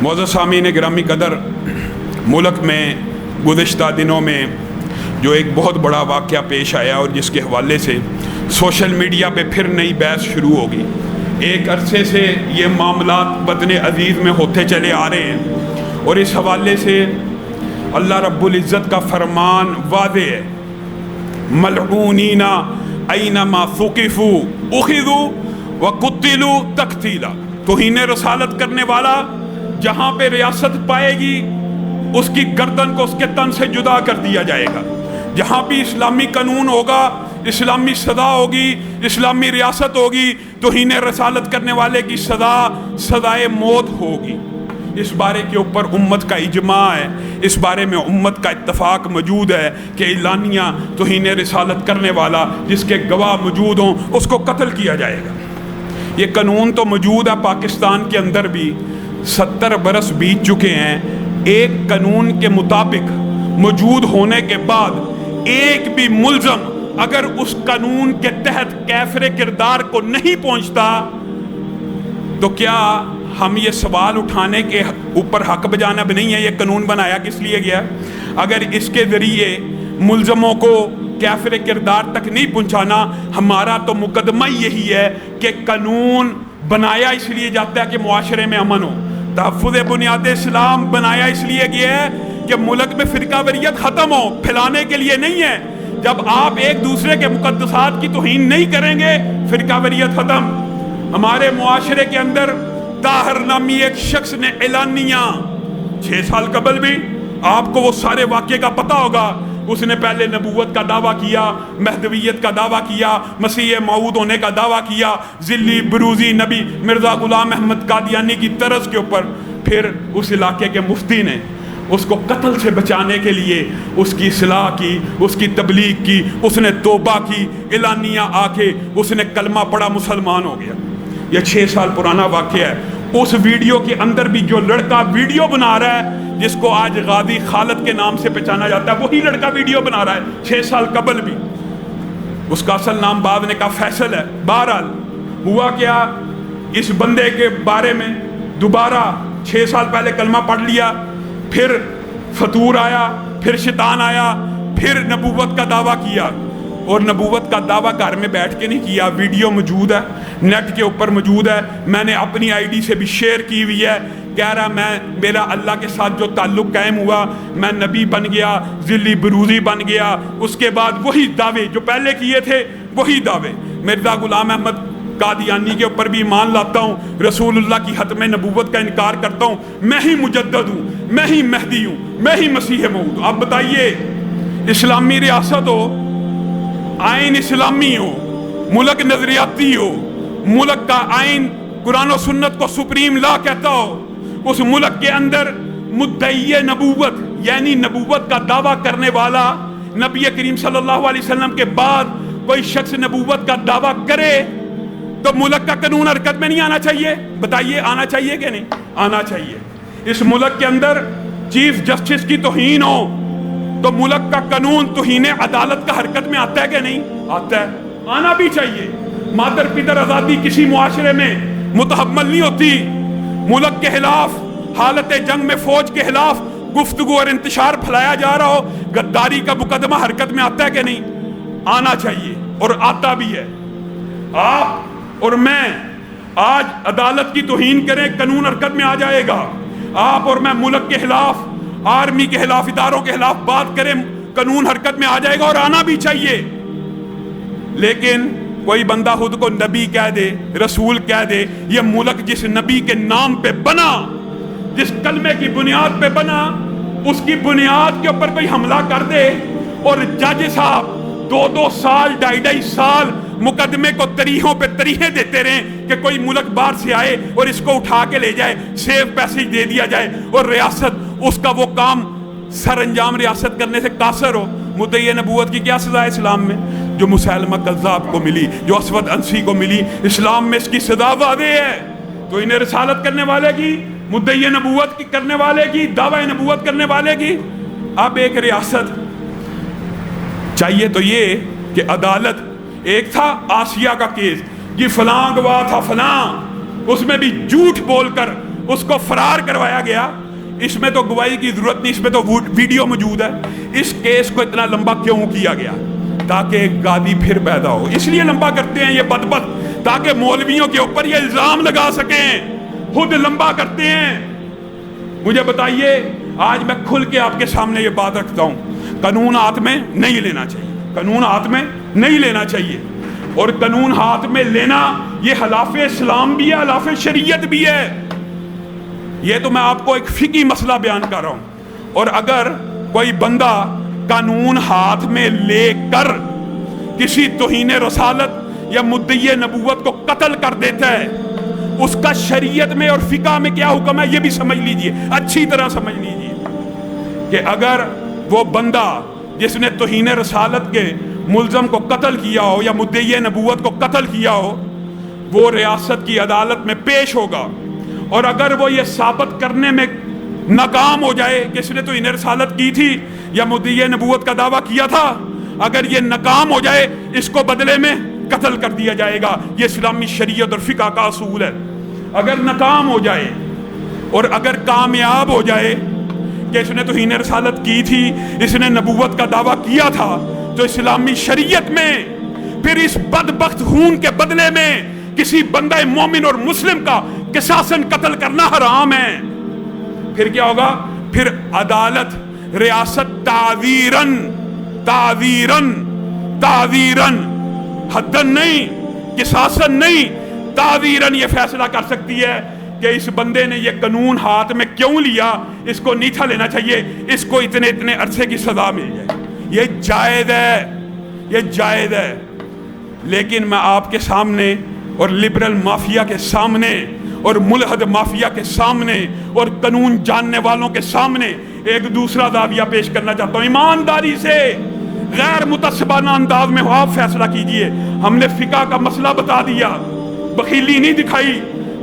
معزز سامعین گرامی قدر، ملک میں گزشتہ دنوں میں جو ایک بہت بڑا واقعہ پیش آیا اور جس کے حوالے سے سوشل میڈیا پہ پھر نئی بحث شروع ہوگی۔ ایک عرصے سے یہ معاملات وطن عزیز میں ہوتے چلے آ رہے ہیں اور اس حوالے سے اللہ رب العزت کا فرمان واضح ہے، ملعونین اینما ثقفوا اخذوا وقتلوا تقتیلا۔ توہین رسالت کرنے والا جہاں پہ ریاست پائے گی اس کی گردن کو اس کے تن سے جدا کر دیا جائے گا۔ جہاں بھی اسلامی قانون ہوگا، اسلامی سزا ہوگی، اسلامی ریاست ہوگی، توہین رسالت کرنے والے کی سزائے موت ہوگی۔ اس بارے کے اوپر امت کا اجماع ہے، اس بارے میں امت کا اتفاق موجود ہے کہ اعلانیہ توہین رسالت کرنے والا جس کے گواہ موجود ہوں اس کو قتل کیا جائے گا۔ یہ قانون تو موجود ہے پاکستان کے اندر بھی، 70 برس بیت چکے ہیں۔ ایک قانون کے مطابق موجود ہونے کے بعد ایک بھی ملزم اگر اس قانون کے تحت کافر کردار کو نہیں پہنچتا تو کیا ہم یہ سوال اٹھانے کے اوپر حق بجانب نہیں ہے یہ قانون بنایا کس لیے گیا؟ اگر اس کے ذریعے ملزموں کو کافر کردار تک نہیں پہنچانا، ہمارا تو مقدمہ یہی ہے کہ قانون بنایا اس لیے جاتا ہے کہ معاشرے میں امن ہو۔ تحفظ بنیاد اسلام بنایا اس لیے گیا ہے کہ ملک میں فرقہ واریت ختم ہو، پھیلانے کے لیے نہیں ہے۔ جب آپ ایک دوسرے کے مقدسات کی توہین نہیں کریں گے، فرقہ واریت ختم۔ ہمارے معاشرے کے اندر طاہر نامی ایک شخص نے اعلانیہ 6 سال قبل بھی آپ کو وہ سارے واقعے کا پتہ ہوگا، اس نے پہلے نبوت کا دعویٰ کیا، مہدویت کا دعویٰ کیا، مسیح موعود ہونے کا دعویٰ کیا، ذلی بروزی نبی مرزا غلام احمد قادیانی کی طرز کے اوپر۔ پھر اس علاقے کے مفتی نے اس کو قتل سے بچانے کے لیے اس کی اصلاح کی، اس کی تبلیغ کی، اس نے توبہ کی، اعلانیہ آ کے اس نے کلمہ پڑھا، مسلمان ہو گیا۔ یہ 6 سال پرانا واقعہ ہے۔ اس ویڈیو کے اندر بھی جو لڑکا ویڈیو بنا رہا ہے، جس کو آج غازی خالد کے نام سے پہچانا جاتا ہے، وہی لڑکا ویڈیو بنا رہا ہے 6 سال قبل بھی۔ اس کا اصل نام بعد نے کہا فیصل ہے۔ بہرحال ہوا کیا، اس بندے کے بارے میں دوبارہ 6 سال پہلے کلمہ پڑھ لیا، پھر فطور آیا، پھر شیطان آیا، پھر نبوت کا دعویٰ کیا۔ اور نبوت کا دعویٰ گھر میں بیٹھ کے نہیں کیا، ویڈیو موجود ہے، نیٹ کے اوپر موجود ہے، میں نے اپنی آئی ڈی سے بھی شیئر کی ہوئی ہے۔ کہہ رہا میرا اللہ کے ساتھ جو تعلق قائم ہوا، میں نبی بن گیا، ذلی بروزی بن گیا۔ اس کے بعد وہی دعوے جو پہلے کیے تھے، وہی دعوے۔ مرزا غلام احمد قادیانی کے اوپر بھی ایمان لاتا ہوں، رسول اللہ کی ختم نبوت کا انکار کرتا ہوں، میں ہی مجدد ہوں، میں ہی مہدی ہوں، میں ہی مسیح موعود ہوں۔ اب بتائیے، اسلامی ریاست ہو، آئین اسلامی ہو، ملک نظریاتی ہو، ملک کا آئین قرآن و سنت کو سپریم لا کہتا ہو، اس ملک کے اندر مدعی نبوت یعنی نبوت کا دعویٰ کرنے والا، نبی کریم صلی اللہ علیہ وسلم کے بعد کوئی شخص نبوت کا دعویٰ کرے تو ملک کا قانون حرکت میں نہیں آنا چاہیے؟ بتائیے، آنا چاہیے کہ نہیں آنا چاہیے؟ اس ملک کے اندر چیف جسٹس کی توہین ہو تو ملک کا قانون توہین عدالت کا حرکت میں آتا ہے کہ نہیں آتا ہے؟ آنا بھی چاہیے۔ مادر پدر آزادی کسی معاشرے میں متحمل نہیں ہوتی۔ ملک کے خلاف، حالت جنگ میں فوج کے خلاف گفتگو اور انتشار پھیلایا جا رہا ہو، غداری کا مقدمہ حرکت میں آتا ہے کہ نہیں؟ آنا چاہیے اور آتا بھی ہے۔ آپ اور میں آج عدالت کی توہین کریں، قانون حرکت میں آ جائے گا۔ آپ اور میں ملک کے خلاف، آرمی کے خلاف، اداروں کے خلاف بات کریں، قانون حرکت میں آ جائے گا اور آنا بھی چاہیے۔ لیکن کوئی بندہ خود کو نبی کہہ دے، رسول کہہ دے، یہ ملک جس نبی کے نام پہ بنا، جس کلمے کی بنیاد پہ بنا، اس کی بنیاد کے اوپر کوئی حملہ کر دے اور جج صاحب 2 سال 2.5 سال مقدمے کو تریحوں پہ تریحیں دیتے رہیں کہ کوئی ملک باہر سے آئے اور اس کو اٹھا کے لے جائے، سیف پیسج دے دیا جائے اور ریاست اس کا وہ کام سر انجام ریاست کرنے سے قاصر ہو۔ مدعی نبوت کی کیا سزا ہے اسلام میں؟ جو مسیلمہ کذاب کو ملی، جو اسود انسی کو ملی، اسلام میں اس کی سزا واضح ہے۔ تو انہیں رسالت کرنے والے کی، مدعی نبوت کی کرنے والے کی، دعوی نبوت کرنے والے کی۔ اب ایک ریاست چاہیے تو یہ کہ عدالت، ایک تھا آسیہ کا کیس، یہ فلاں گواہ تھا فلاں، اس میں بھی جھوٹ بول کر اس کو فرار کروایا گیا. اس میں تو گواہی کی ضرورت نہیں, اس میں تو ویڈیو موجود ہے. اس کیس کو اتنا لمبا کیوں کیا گیا؟ تاکہ ایک غازی پھر پیدا ہو. اس لیے لمبا کرتے ہیں یہ بدبخت, تاکہ مولویوں کے اوپر یہ الزام لگا سکیں. خود لمبا کرتے ہیں. مجھے بتائیے, آج میں کھل کے آپ کے سامنے یہ بات رکھتا ہوں, قانون ہاتھ میں نہیں لینا چاہیے, قانون ہاتھ میں نہیں لینا چاہیے. اور قانون ہاتھ میں لینا یہ خلاف اسلام بھی ہے, خلاف شریعت بھی ہے. یہ تو میں آپ کو ایک فقہی مسئلہ بیان کر رہا ہوں. اور اگر کوئی بندہ قانون ہاتھ میں لے کر کسی توہین رسالت یا مدعی نبوت کو قتل کر دیتا ہے, اس کا شریعت میں اور فقہ میں کیا حکم ہے یہ بھی سمجھ لیجئے, اچھی طرح سمجھ لیجئے. کہ اگر وہ بندہ جس نے توہین رسالت کے ملزم کو قتل کیا ہو یا مدعی نبوت کو قتل کیا ہو, وہ ریاست کی عدالت میں پیش ہوگا. اور اگر وہ یہ ثابت کرنے میں ناکام ہو جائے کہ اس نے توہین رسالت کی تھی یا مدعی نبوت کا دعویٰ کیا تھا, اگر یہ ناکام ہو جائے اس کو بدلے میں قتل کر دیا جائے گا. یہ اسلامی شریعت اور فقہ کا اصول ہے. اگر ناکام ہو جائے, اور اگر کامیاب ہو جائے کہ اس نے توہین رسالت کی تھی, اس نے نبوت کا دعویٰ کیا تھا, تو اسلامی شریعت میں پھر اس بدبخت خون کے بدلے میں کسی بندہ مومن اور مسلم کا قصاصاً قتل کرنا حرام ہے. پھر کیا ہوگا؟ پھر عدالت, ریاست تعذیراً حدن نہیں, قصاصاً نہیں, تعذیراً یہ فیصلہ کر سکتی ہے کہ اس بندے نے یہ قانون ہاتھ میں کیوں لیا, اس کو نہیں تھا لینا چاہیے, اس کو اتنے عرصے کی سزا مل جائے. یہ جائز ہے, یہ جائز ہے. لیکن میں آپ کے سامنے اور لبرل مافیا کے سامنے اور ملحد مافیا کے سامنے اور قانون جاننے والوں کے سامنے ایک دوسرا زاویہ پیش کرنا چاہتا ہوں. ایمانداری سے, غیر متعصبانہ انداز میں آپ فیصلہ کیجئے. ہم نے فقہ کا مسئلہ بتا دیا, بخیلی نہیں دکھائی.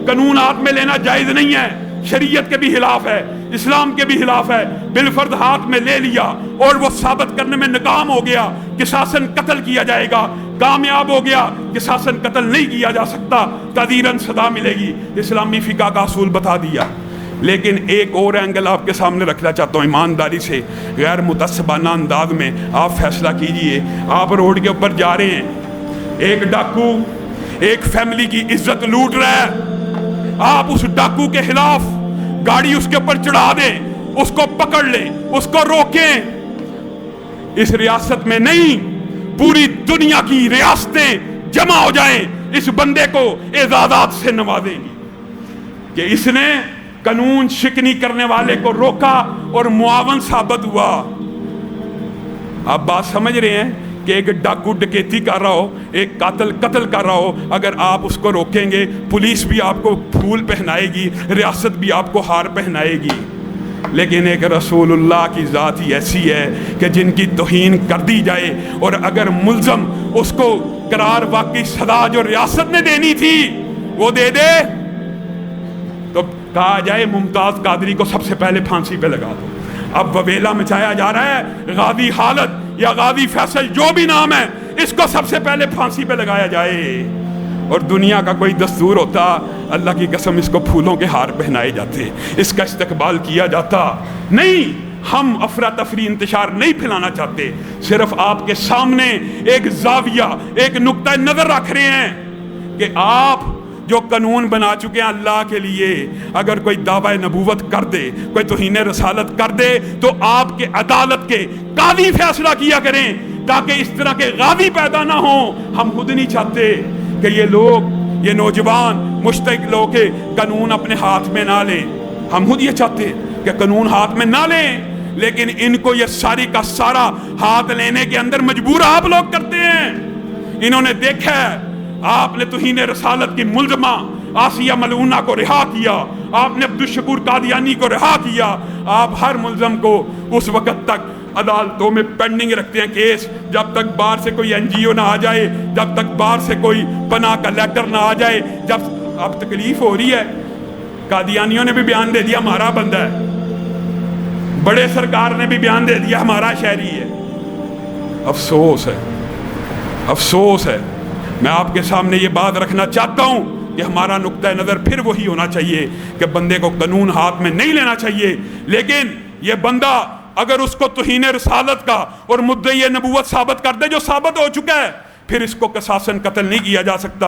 قانون ہاتھ میں لینا جائز نہیں ہے, شریعت کے بھی خلاف ہے, اسلام کے بھی خلاف ہے. بالفرض ہاتھ میں لے لیا اور وہ ثابت کرنے میں ناکام ہو گیا, قصاصاً قتل کیا جائے گا. کامیاب ہو گیا, قصاصاً قتل نہیں کیا جا سکتا, تعزیراً سزا ملے گی. اسلامی فقہ کا اصول بتا دیا. لیکن ایک اور اینگل آپ کے سامنے رکھنا چاہتا ہوں, ایمانداری سے غیر متعصبانہ انداز میں آپ فیصلہ کیجئے. آپ روڈ کے اوپر جا رہے ہیں, ایک ڈاکو ایک فیملی کی عزت لوٹ رہا ہے, آپ اس ڈاکو کے خلاف گاڑی اس کے اوپر چڑھا دیں, اس کو پکڑ لیں, اس کو روکیں. اس ریاست میں نہیں, پوری دنیا کی ریاستیں جمع ہو جائیں, اس بندے کو اعزازات سے نوازیں گی کہ اس نے قانون شکنی کرنے والے کو روکا اور معاون ثابت ہوا. آپ بات سمجھ رہے ہیں کہ ایک ڈاکو ڈکیتی کر رہا ہو, ایک قاتل قتل کر رہا ہو, اگر آپ اس کو روکیں گے, پولیس بھی آپ کو پھول پہنائے گی, ریاست بھی آپ کو ہار پہنائے گی. لیکن ایک رسول اللہ کی ذات ہی ایسی ہے کہ جن کی توہین کر دی جائے اور اگر ملزم اس کو قرار واقعی سزا جو ریاست نے دینی تھی وہ دے دے, تو کہا جائے ممتاز قادری کو سب سے پہلے پھانسی پہ لگا دو. اب وبیلا مچایا جا رہا ہے, غازی حالت یا غازی فیصل جو بھی نام ہے, اس کو سب سے پہلے پھانسی پہ لگایا جائے. اور دنیا کا کوئی دستور ہوتا, اللہ کی قسم اس کو پھولوں کے ہار پہنائے جاتے, اس کا استقبال کیا جاتا. نہیں, ہم افراتفری انتشار نہیں پھیلانا چاہتے, صرف آپ کے سامنے ایک زاویہ, ایک نقطہ نظر رکھ رہے ہیں کہ آپ جو قانون بنا چکے ہیں اللہ کے لیے, اگر کوئی دعوی نبوت کر دے, کوئی توہین رسالت کر دے, تو آپ کے عدالت کے قاضی فیصلہ کیا کریں تاکہ اس طرح کے غازی پیدا نہ ہوں. ہم خود نہیں چاہتے کہ یہ لوگ, یہ نوجوان مشتاق لوگ کے قانون اپنے ہاتھ میں نہ لیں. ہم خود یہ چاہتے ہیں کہ قانون ہاتھ میں نہ لیں, لیکن ان کو یہ ساری کا سارا ہاتھ لینے کے اندر مجبور آپ لوگ کرتے ہیں. انہوں نے دیکھا ہے آپ نے توہین رسالت کی ملزمہ آسیہ ملعونہ کو رہا کیا, آپ نے عبدالشکور قادیانی کو رہا کیا. آپ ہر ملزم کو اس وقت تک عدالتوں میں پینڈنگ رکھتے ہیں کیس, جب تک باہر سے کوئی این جی او نہ آ جائے, جب تک باہر سے کوئی پناہ کا لیٹر نہ آ جائے. جب اب تکلیف ہو رہی ہے, قادیانیوں نے بھی بیان دے دیا ہمارا بندہ ہے, بڑے سرکار نے بھی بیان دے دیا ہمارا شہری ہے. افسوس ہے, افسوس ہے. میں آپ کے سامنے یہ بات رکھنا چاہتا ہوں کہ ہمارا نقطہ نظر پھر وہی ہونا چاہیے کہ بندے کو قانون ہاتھ میں نہیں لینا چاہیے، لیکن یہ بندہ اگر اس کو توہین رسالت کا اور مدعی نبوت ثابت کر دے جو ثابت ہو چکا ہے، پھر اس کو قصاصاً قتل نہیں کیا جا سکتا۔